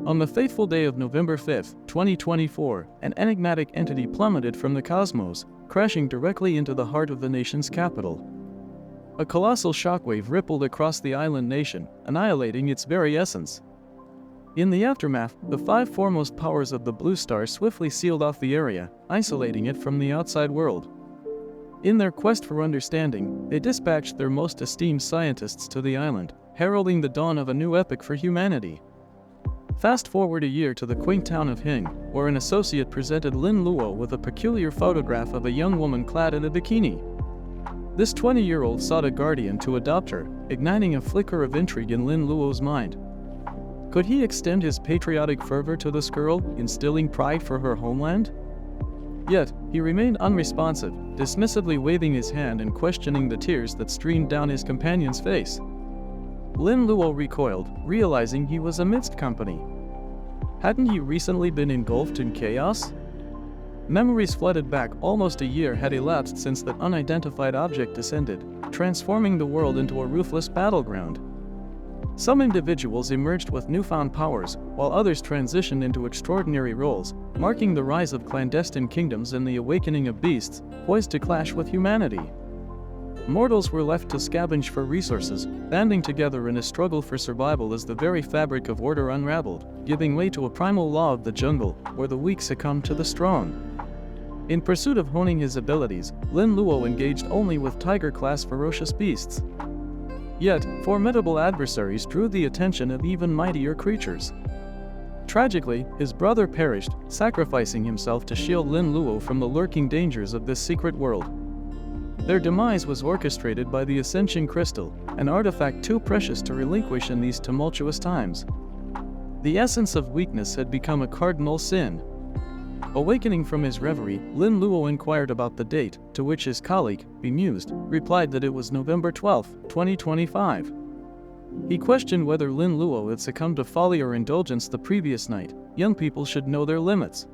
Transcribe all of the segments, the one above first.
On the fateful day of November 5, 2024, an enigmatic entity plummeted from the cosmos, crashing directly into the heart of the nation's capital. A colossal shockwave rippled across the island nation, annihilating its very essence. In the aftermath, the five foremost powers of the Blue Star swiftly sealed off the area, isolating it from the outside world. In their quest for understanding, they dispatched their most esteemed scientists to the island, heralding the dawn of a new epoch for humanity. Fast forward a year to the quaint town of Hing, where an associate presented Lin Luo with a peculiar photograph of a young woman clad in a bikini. This 20-year-old sought a guardian to adopt her, igniting a flicker of intrigue in Lin Luo's mind. Could he extend his patriotic fervor to this girl, instilling pride for her homeland? Yet, he remained unresponsive, dismissively waving his hand and questioning the tears that streamed down his companion's face. Lin Luo recoiled, realizing he was amidst company. Hadn't he recently been engulfed in chaos? Memories flooded back. Almost a year had elapsed since that unidentified object descended, transforming the world into a ruthless battleground. Some individuals emerged with newfound powers, while others transitioned into extraordinary roles, marking the rise of clandestine kingdoms and the awakening of beasts, poised to clash with humanity. Mortals were left to scavenge for resources, banding together in a struggle for survival as the very fabric of order unraveled, giving way to a primal law of the jungle, where the weak succumbed to the strong. In pursuit of honing his abilities, Lin Luo engaged only with tiger-class ferocious beasts. Yet, formidable adversaries drew the attention of even mightier creatures. Tragically, his brother perished, sacrificing himself to shield Lin Luo from the lurking dangers of this secret world. Their demise was orchestrated by the Ascension Crystal, an artifact too precious to relinquish in these tumultuous times. The essence of weakness had become a cardinal sin. Awakening from his reverie, Lin Luo inquired about the date, to which his colleague, bemused, replied that it was November 12, 2025. He questioned whether Lin Luo had succumbed to folly or indulgence the previous night. Young people should know their limits.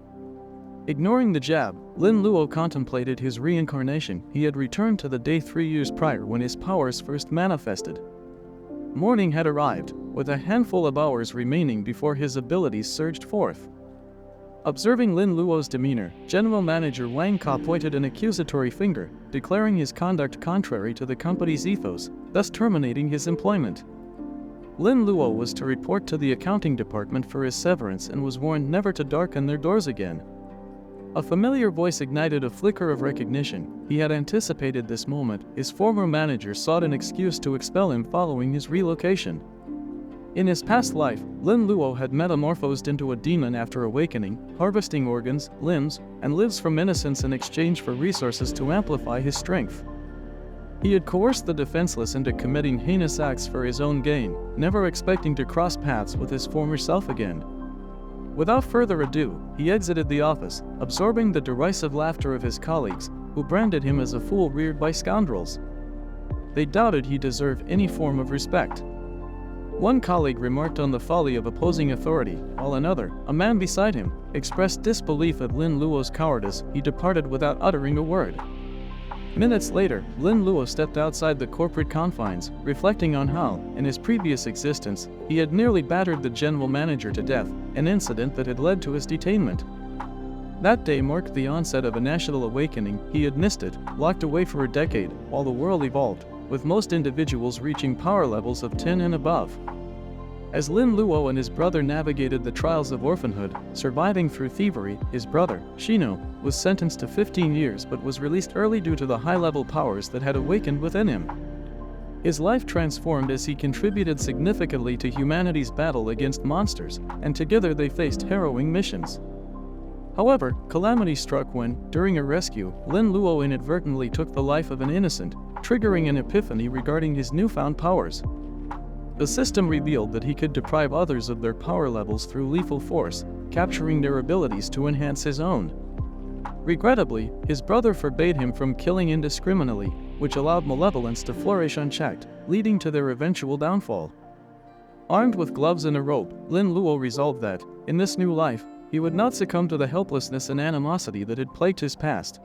Ignoring the jab, Lin Luo contemplated his reincarnation. He had returned to the day 3 years prior when his powers first manifested. Morning had arrived, with a handful of hours remaining before his abilities surged forth. Observing Lin Luo's demeanor, General Manager Wang Ka pointed an accusatory finger, declaring his conduct contrary to the company's ethos, thus terminating his employment. Lin Luo was to report to the accounting department for his severance and was warned never to darken their doors again. A familiar voice ignited a flicker of recognition. He had anticipated this moment. His former manager sought an excuse to expel him following his relocation. In his past life, Lin Luo had metamorphosed into a demon after awakening, harvesting organs, limbs, and lives from innocence in exchange for resources to amplify his strength. He had coerced the defenseless into committing heinous acts for his own gain, never expecting to cross paths with his former self again. Without further ado, he exited the office, absorbing the derisive laughter of his colleagues, who branded him as a fool reared by scoundrels. They doubted he deserved any form of respect. One colleague remarked on the folly of opposing authority, while another, a man beside him, expressed disbelief at Lin Luo's cowardice. He departed without uttering a word. Minutes later, Lin Luo stepped outside the corporate confines, reflecting on how, in his previous existence, he had nearly battered the general manager to death, an incident that had led to his detainment. That day marked the onset of a national awakening. He had missed it, locked away for a decade, while the world evolved, with most individuals reaching power levels of 10 and above. As Lin Luo and his brother navigated the trials of orphanhood, surviving through thievery, his brother, Shino, was sentenced to 15 years but was released early due to the high-level powers that had awakened within him. His life transformed as he contributed significantly to humanity's battle against monsters, and together they faced harrowing missions. However, calamity struck when, during a rescue, Lin Luo inadvertently took the life of an innocent, triggering an epiphany regarding his newfound powers. The system revealed that he could deprive others of their power levels through lethal force, capturing their abilities to enhance his own. Regrettably, his brother forbade him from killing indiscriminately, which allowed malevolence to flourish unchecked, leading to their eventual downfall. Armed with gloves and a rope, Lin Luo resolved that, in this new life, he would not succumb to the helplessness and animosity that had plagued his past.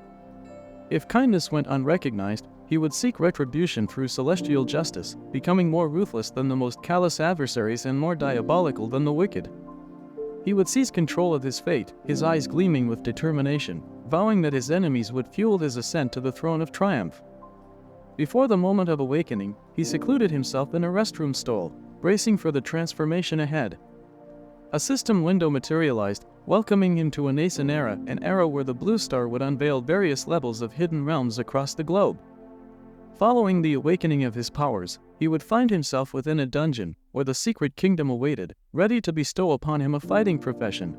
If kindness went unrecognized, he would seek retribution through celestial justice, becoming more ruthless than the most callous adversaries and more diabolical than the wicked. He would seize control of his fate, his eyes gleaming with determination, vowing that his enemies would fuel his ascent to the throne of triumph. Before the moment of awakening, he secluded himself in a restroom stall, bracing for the transformation ahead. A system window materialized, welcoming him to a nascent era, an era where the Blue Star would unveil various levels of hidden realms across the globe. Following the awakening of his powers, he would find himself within a dungeon, where the secret kingdom awaited, ready to bestow upon him a fighting profession.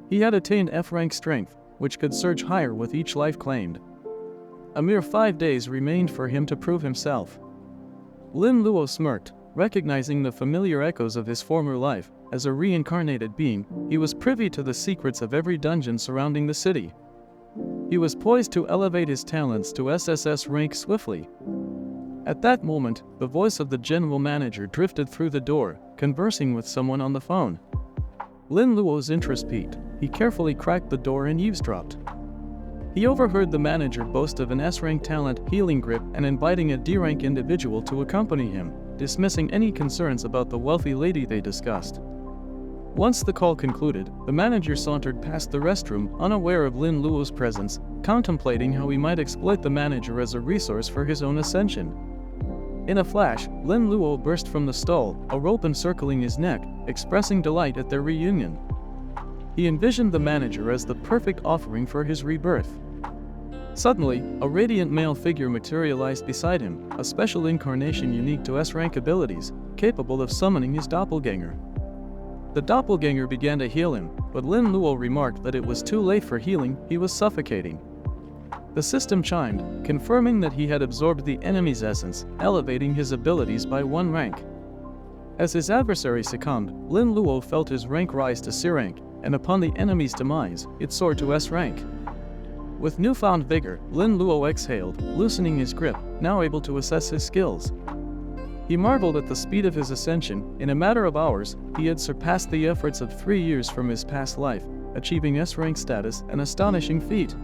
He had attained F-rank strength, which could surge higher with each life claimed. A mere 5 days remained for him to prove himself. Lin Luo smirked, recognizing the familiar echoes of his former life. As a reincarnated being, he was privy to the secrets of every dungeon surrounding the city. He was poised to elevate his talents to SSS rank swiftly. At that moment, the voice of the general manager drifted through the door, conversing with someone on the phone. Lin Luo's interest peaked. He carefully cracked the door and eavesdropped. He overheard the manager boast of an S-rank talent, healing grip, and inviting a D-rank individual to accompany him, dismissing any concerns about the wealthy lady they discussed. Once the call concluded, the manager sauntered past the restroom, unaware of Lin Luo's presence, contemplating how he might exploit the manager as a resource for his own ascension. In a flash, Lin Luo burst from the stall, a rope encircling his neck, expressing delight at their reunion. He envisioned the manager as the perfect offering for his rebirth. Suddenly, a radiant male figure materialized beside him, a special incarnation unique to S-rank abilities, capable of summoning his doppelganger. The doppelganger began to heal him, but Lin Luo remarked that it was too late for healing, he was suffocating. The system chimed, confirming that he had absorbed the enemy's essence, elevating his abilities by 1 rank. As his adversary succumbed, Lin Luo felt his rank rise to C rank, and upon the enemy's demise, it soared to S rank. With newfound vigor, Lin Luo exhaled, loosening his grip, now able to assess his skills. He marveled at the speed of his ascension. In a matter of hours, he had surpassed the efforts of 3 years from his past life, achieving S-rank status, an astonishing feat.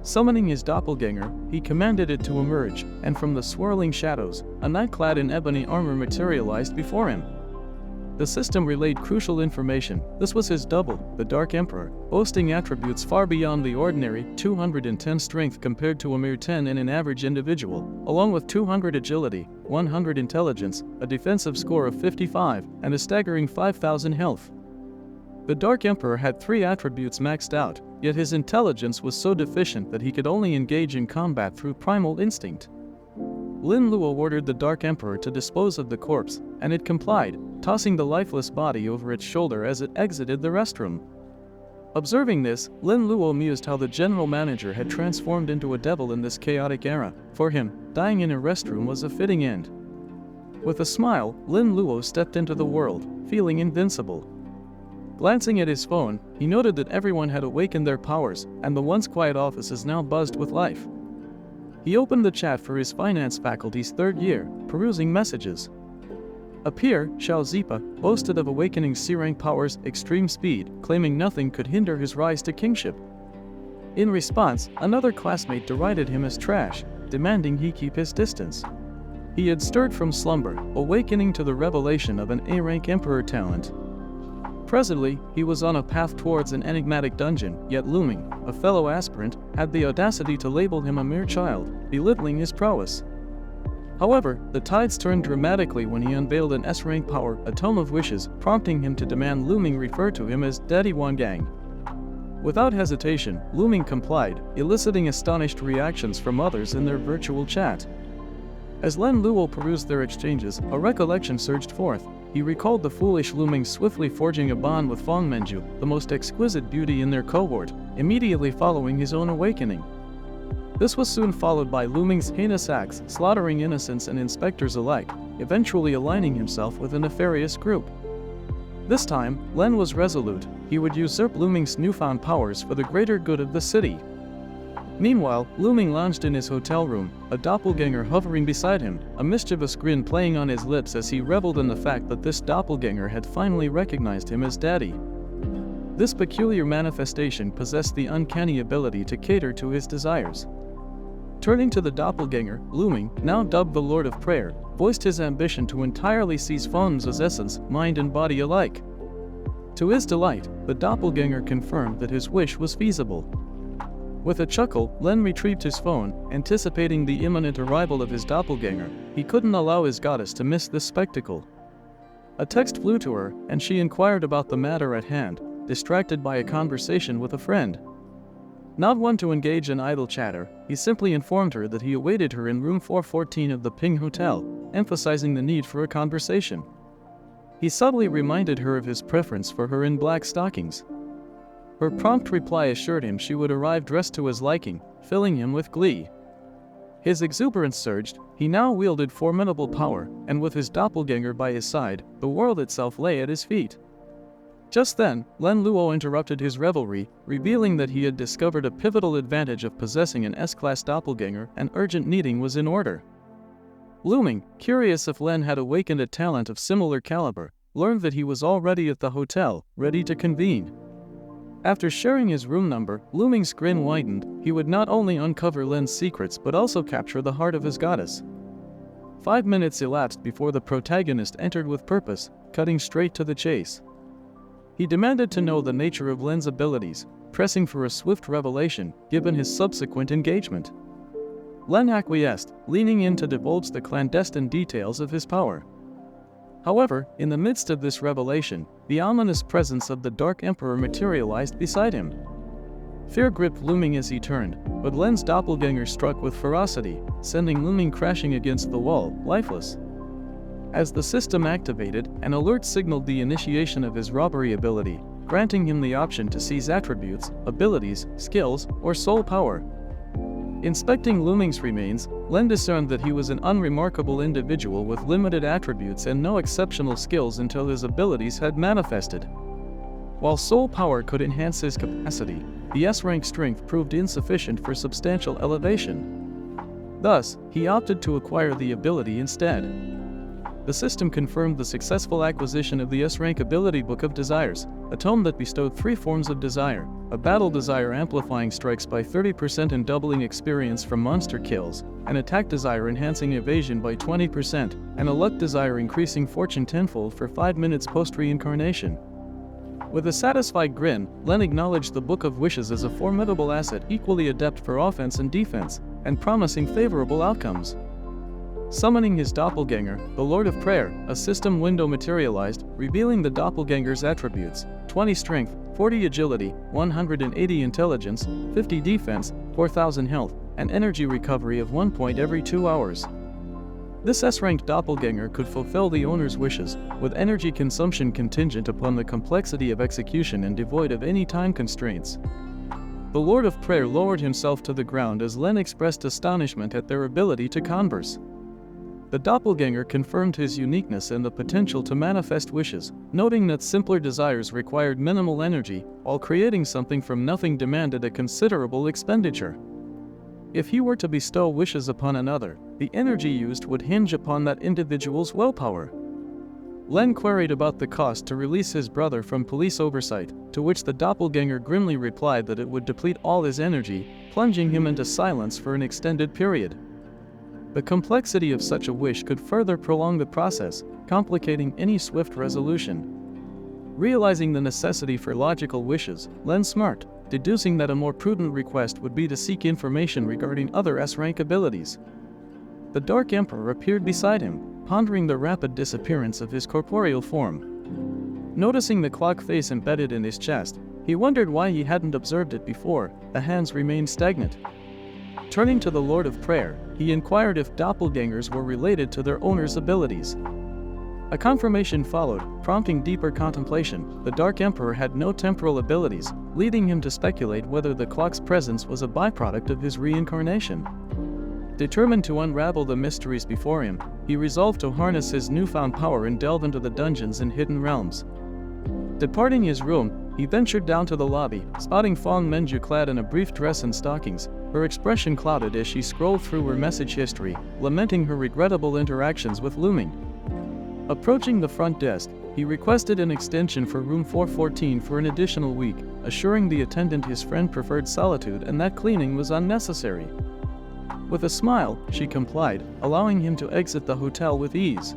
Summoning his doppelganger, he commanded it to emerge, and from the swirling shadows, a knight clad in ebony armor materialized before him. The system relayed crucial information. This was his double, the Dark Emperor, boasting attributes far beyond the ordinary, 210 strength compared to a mere 10 in an average individual, along with 200 agility, 100 intelligence, a defensive score of 55, and a staggering 5,000 health. The Dark Emperor had 3 attributes maxed out, yet his intelligence was so deficient that he could only engage in combat through primal instinct. Lin Luo ordered the Dark Emperor to dispose of the corpse, and it complied, tossing the lifeless body over its shoulder as it exited the restroom. Observing this, Lin Luo mused how the general manager had transformed into a devil in this chaotic era. For him, dying in a restroom was a fitting end. With a smile, Lin Luo stepped into the world, feeling invincible. Glancing at his phone, he noted that everyone had awakened their powers, and the once quiet offices now buzzed with life. He opened the chat for his finance faculty's 3rd year, perusing messages. A peer, Xiao Zipa, boasted of awakening C-rank powers, extreme speed, claiming nothing could hinder his rise to kingship. In response, another classmate derided him as trash, demanding he keep his distance. He had stirred from slumber, awakening to the revelation of an A-rank emperor talent. Presently, he was on a path towards an enigmatic dungeon, yet looming, a fellow aspirant, had the audacity to label him a mere child, belittling his prowess. However, the tides turned dramatically when he unveiled an S-rank power, a tome of wishes, prompting him to demand Looming refer to him as Daddy Wangang. Without hesitation, Looming complied, eliciting astonished reactions from others in their virtual chat. As Lin Luo perused their exchanges, a recollection surged forth. He recalled the foolish Looming swiftly forging a bond with Fong Menju, the most exquisite beauty in their cohort, immediately following his own awakening. This was soon followed by Looming's heinous acts, slaughtering innocents and inspectors alike, eventually aligning himself with a nefarious group. This time, Len was resolute. He would usurp Looming's newfound powers for the greater good of the city. Meanwhile, Looming lounged in his hotel room, a doppelganger hovering beside him, a mischievous grin playing on his lips as he reveled in the fact that this doppelganger had finally recognized him as Daddy. This peculiar manifestation possessed the uncanny ability to cater to his desires. Turning to the doppelganger, Looming, now dubbed the Lord of Prayer, voiced his ambition to entirely seize Feng's essence, mind and body alike. To his delight, the doppelganger confirmed that his wish was feasible. With a chuckle, Len retrieved his phone, anticipating the imminent arrival of his doppelganger. He couldn't allow his goddess to miss this spectacle. A text flew to her, and she inquired about the matter at hand, distracted by a conversation with a friend. Not one to engage in idle chatter, he simply informed her that he awaited her in room 414 of the Ping Hotel, emphasizing the need for a conversation. He subtly reminded her of his preference for her in black stockings. Her prompt reply assured him she would arrive dressed to his liking, filling him with glee. His exuberance surged. He now wielded formidable power, and with his doppelganger by his side, the world itself lay at his feet. Just then, Len Luo interrupted his revelry, revealing that he had discovered a pivotal advantage of possessing an S-class doppelganger, and urgent needing was in order. Luming, curious if Len had awakened a talent of similar caliber, learned that he was already at the hotel, ready to convene. After sharing his room number, Luming's grin widened. He would not only uncover Len's secrets but also capture the heart of his goddess. 5 minutes elapsed before the protagonist entered with purpose, cutting straight to the chase. He demanded to know the nature of Len's abilities, pressing for a swift revelation, given his subsequent engagement. Len acquiesced, leaning in to divulge the clandestine details of his power. However, in the midst of this revelation, the ominous presence of the Dark Emperor materialized beside him. Fear gripped Luming as he turned, but Len's doppelganger struck with ferocity, sending Luming crashing against the wall, lifeless. As the system activated, an alert signaled the initiation of his robbery ability, granting him the option to seize attributes, abilities, skills, or soul power. Inspecting Luming's remains, Len discerned that he was an unremarkable individual with limited attributes and no exceptional skills until his abilities had manifested. While soul power could enhance his capacity, the S-rank strength proved insufficient for substantial elevation. Thus, he opted to acquire the ability instead. The system confirmed the successful acquisition of the S-rank ability Book of Desires, a tome that bestowed 3 forms of desire: a battle desire amplifying strikes by 30% and doubling experience from monster kills, an attack desire enhancing evasion by 20%, and a luck desire increasing fortune tenfold for 5 minutes post-reincarnation. With a satisfied grin, Len acknowledged the Book of Wishes as a formidable asset equally adept for offense and defense, and promising favorable outcomes. Summoning his doppelganger, the Lord of Prayer, a system window materialized, revealing the doppelganger's attributes: 20 strength, 40 agility, 180 intelligence, 50 defense, 4000 health, and energy recovery of 1 point every 2 hours. This S-ranked doppelganger could fulfill the owner's wishes, with energy consumption contingent upon the complexity of execution and devoid of any time constraints. The Lord of Prayer lowered himself to the ground as Len expressed astonishment at their ability to converse. The doppelganger confirmed his uniqueness and the potential to manifest wishes, noting that simpler desires required minimal energy, while creating something from nothing demanded a considerable expenditure. If he were to bestow wishes upon another, the energy used would hinge upon that individual's willpower. Len queried about the cost to release his brother from police oversight, to which the doppelganger grimly replied that it would deplete all his energy, plunging him into silence for an extended period. The complexity of such a wish could further prolong the process, complicating any swift resolution. Realizing the necessity for logical wishes, Len smirked, deducing that a more prudent request would be to seek information regarding other S-rank abilities. The Dark Emperor appeared beside him, pondering the rapid disappearance of his corporeal form. Noticing the clock face embedded in his chest, he wondered why he hadn't observed it before. The hands remained stagnant. Turning to the Lord of Prayer, he inquired if doppelgangers were related to their owner's abilities. A confirmation followed, prompting deeper contemplation. The Dark Emperor had no temporal abilities, leading him to speculate whether the clock's presence was a byproduct of his reincarnation. Determined to unravel the mysteries before him, he resolved to harness his newfound power and delve into the dungeons and hidden realms. Departing his room, he ventured down to the lobby, spotting Fong Menju clad in a brief dress and stockings. Her expression clouded as she scrolled through her message history, lamenting her regrettable interactions with Luming. Approaching the front desk, he requested an extension for room 414 for an additional week, assuring the attendant his friend preferred solitude and that cleaning was unnecessary. With a smile, she complied, allowing him to exit the hotel with ease.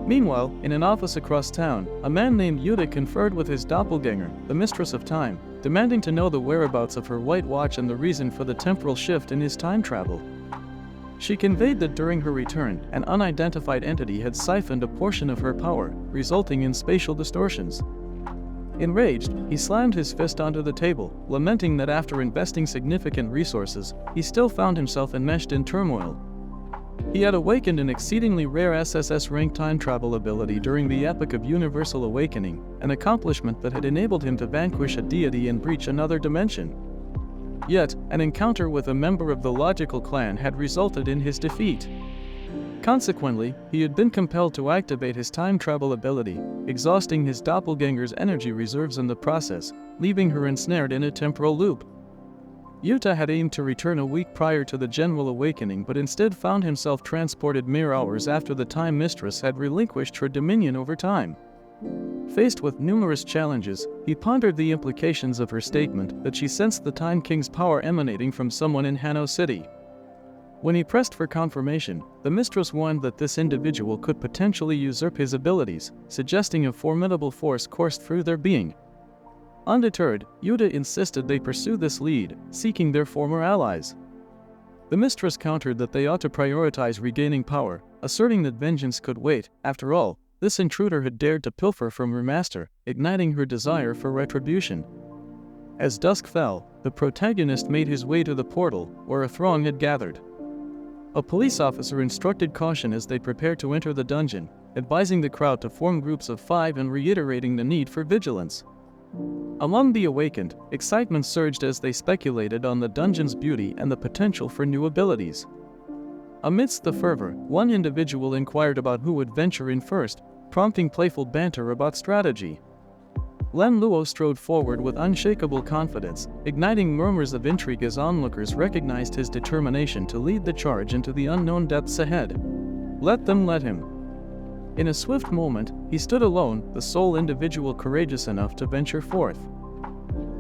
Meanwhile, in an office across town, a man named Yuta conferred with his doppelganger, the Mistress of Time, demanding to know the whereabouts of her white watch and the reason for the temporal shift in his time travel. She conveyed that during her return, an unidentified entity had siphoned a portion of her power, resulting in spatial distortions. Enraged, he slammed his fist onto the table, lamenting that after investing significant resources, he still found himself enmeshed in turmoil. He had awakened an exceedingly rare SSS-rank time travel ability during the Epoch of Universal Awakening, an accomplishment that had enabled him to vanquish a deity and breach another dimension. Yet, an encounter with a member of the logical clan had resulted in his defeat. Consequently, he had been compelled to activate his time travel ability, exhausting his doppelganger's energy reserves in the process, leaving her ensnared in a temporal loop. Yuta had aimed to return a week prior to the general awakening but instead found himself transported mere hours after the Time Mistress had relinquished her dominion over time. Faced with numerous challenges, he pondered the implications of her statement that she sensed the Time King's power emanating from someone in Hano City. When he pressed for confirmation, the Mistress warned that this individual could potentially usurp his abilities, suggesting a formidable force coursed through their being. Undeterred, Yuta insisted they pursue this lead, seeking their former allies. The Mistress countered that they ought to prioritize regaining power, asserting that vengeance could wait. After all, this intruder had dared to pilfer from her master, igniting her desire for retribution. As dusk fell, the protagonist made his way to the portal, where a throng had gathered. A police officer instructed caution as they prepared to enter the dungeon, advising the crowd to form groups of 5 and reiterating the need for vigilance. Among the awakened, excitement surged as they speculated on the dungeon's beauty and the potential for new abilities. Amidst the fervor, one individual inquired about who would venture in first, prompting playful banter about strategy. Len Luo strode forward with unshakable confidence, igniting murmurs of intrigue as onlookers recognized his determination to lead the charge into the unknown depths ahead. Let them let him. In a swift moment, he stood alone, the sole individual courageous enough to venture forth.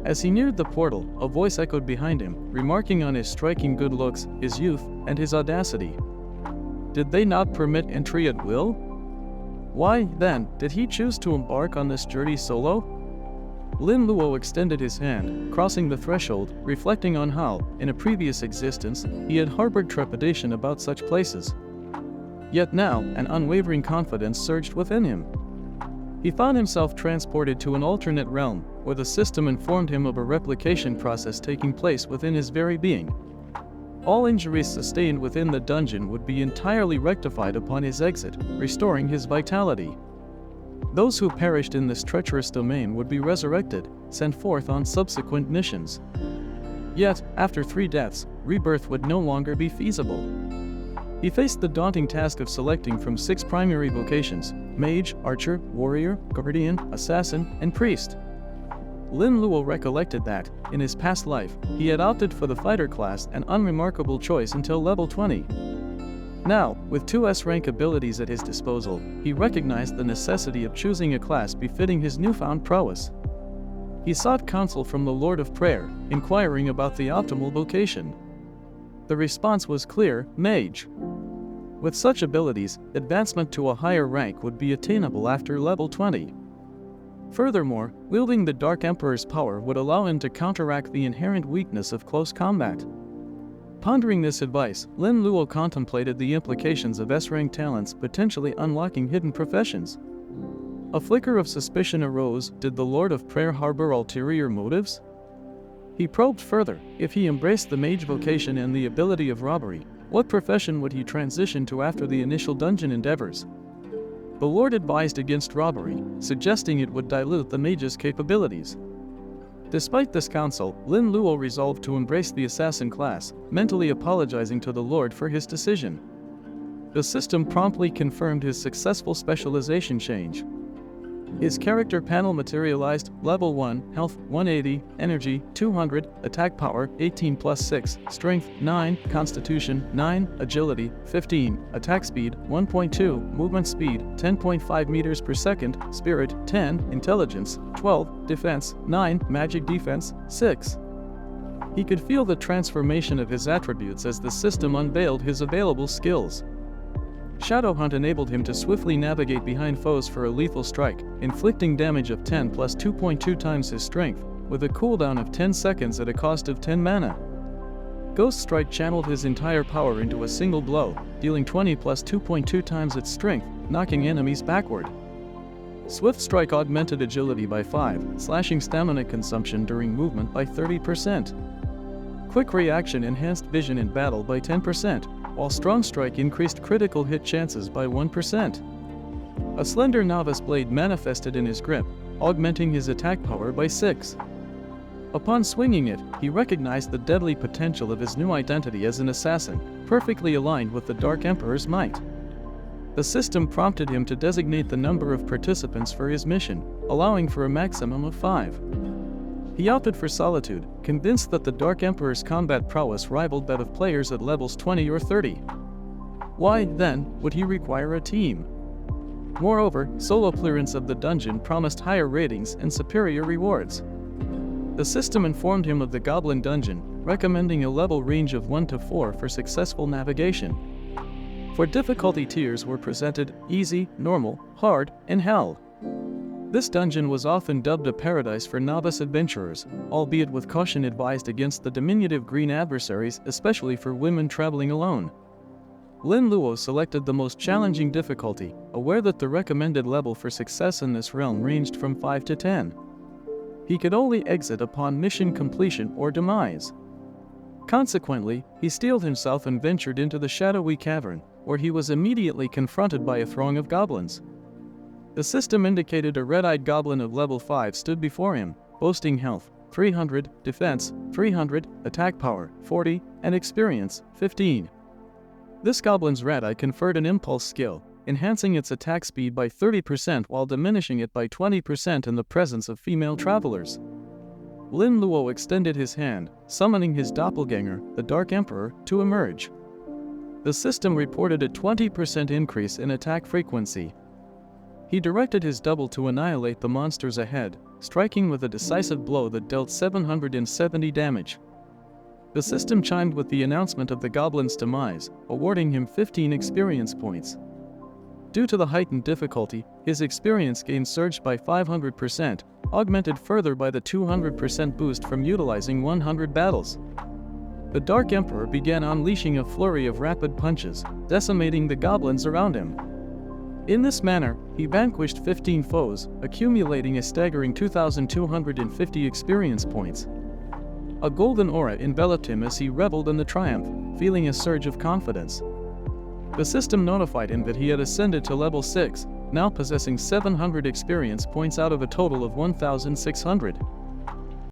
As he neared the portal, a voice echoed behind him, remarking on his striking good looks, his youth, and his audacity. Did they not permit entry at will? Why, then, did he choose to embark on this journey solo? Lin Luo extended his hand, crossing the threshold, reflecting on how, in a previous existence, he had harbored trepidation about such places. Yet now, an unwavering confidence surged within him. He found himself transported to an alternate realm, where the system informed him of a replication process taking place within his very being. All injuries sustained within the dungeon would be entirely rectified upon his exit, restoring his vitality. Those who perished in this treacherous domain would be resurrected, sent forth on subsequent missions. Yet, after 3 deaths, rebirth would no longer be feasible. He faced the daunting task of selecting from 6 primary vocations: mage, archer, warrior, guardian, assassin, and priest. Lin Luo recollected that, in his past life, he had opted for the fighter class, an unremarkable choice until level 20. Now, with 2 S-rank abilities at his disposal, he recognized the necessity of choosing a class befitting his newfound prowess. He sought counsel from the Lord of Prayer, inquiring about the optimal vocation. The response was clear: mage. With such abilities, advancement to a higher rank would be attainable after level 20. Furthermore, wielding the Dark Emperor's power would allow him to counteract the inherent weakness of close combat. Pondering this advice, Lin Luo contemplated the implications of S-rank talents potentially unlocking hidden professions. A flicker of suspicion arose: did the Lord of Prayer harbor ulterior motives? He probed further: if he embraced the mage vocation and the ability of robbery, what profession would he transition to after the initial dungeon endeavors? The Lord advised against robbery, suggesting it would dilute the mage's capabilities. Despite this counsel, Lin Luo resolved to embrace the assassin class, mentally apologizing to the Lord for his decision. The system promptly confirmed his successful specialization change. His character panel materialized: level 1, health 180, energy 200, attack power 18 plus 6, strength 9, constitution 9, agility 15, attack speed 1.2, movement speed 10.5 meters per second, spirit 10, intelligence 12, defense 9, magic defense 6. He could feel the transformation of his attributes as the system unveiled his available skills. Shadow Hunt enabled him to swiftly navigate behind foes for a lethal strike, inflicting damage of 10 plus 2.2 times his strength, with a cooldown of 10 seconds at a cost of 10 mana. Ghost Strike channeled his entire power into a single blow, dealing 20 plus 2.2 times its strength, knocking enemies backward. Swift Strike augmented agility by 5, slashing stamina consumption during movement by 30%. Quick Reaction enhanced vision in battle by 10%, while Strong Strike increased critical hit chances by 1%. A slender novice blade manifested in his grip, augmenting his attack power by 6. Upon swinging it, he recognized the deadly potential of his new identity as an assassin, perfectly aligned with the Dark Emperor's might. The system prompted him to designate the number of participants for his mission, allowing for a maximum of 5. He opted for Solitude, convinced that the Dark Emperor's combat prowess rivaled that of players at levels 20 or 30. Why, then, would he require a team? Moreover, solo clearance of the dungeon promised higher ratings and superior rewards. The system informed him of the Goblin Dungeon, recommending a level range of 1 to 4 for successful navigation. For difficulty tiers were presented: easy, normal, hard, and hell. This dungeon was often dubbed a paradise for novice adventurers, albeit with caution advised against the diminutive green adversaries, especially for women traveling alone. Lin Luo selected the most challenging difficulty, aware that the recommended level for success in this realm ranged from 5 to 10. He could only exit upon mission completion or demise. Consequently, he steeled himself and ventured into the shadowy cavern, where he was immediately confronted by a throng of goblins. The system indicated a red-eyed goblin of level 5 stood before him, boasting health 300, defense 300, attack power 40, and experience 15. This goblin's red eye conferred an impulse skill, enhancing its attack speed by 30% while diminishing it by 20% in the presence of female travelers. Lin Luo extended his hand, summoning his doppelganger, the Dark Emperor, to emerge. The system reported a 20% increase in attack frequency. He directed his double to annihilate the monsters ahead, striking with a decisive blow that dealt 770 damage. The system chimed with the announcement of the goblin's demise, awarding him 15 experience points. Due to the heightened difficulty, his experience gain surged by 500%, augmented further by the 200% boost from utilizing 100 battles. The Dark Emperor began unleashing a flurry of rapid punches, decimating the goblins around him. In this manner, he vanquished 15 foes, accumulating a staggering 2,250 experience points. A golden aura enveloped him as he reveled in the triumph, feeling a surge of confidence. The system notified him that he had ascended to level 6, now possessing 700 experience points out of a total of 1,600.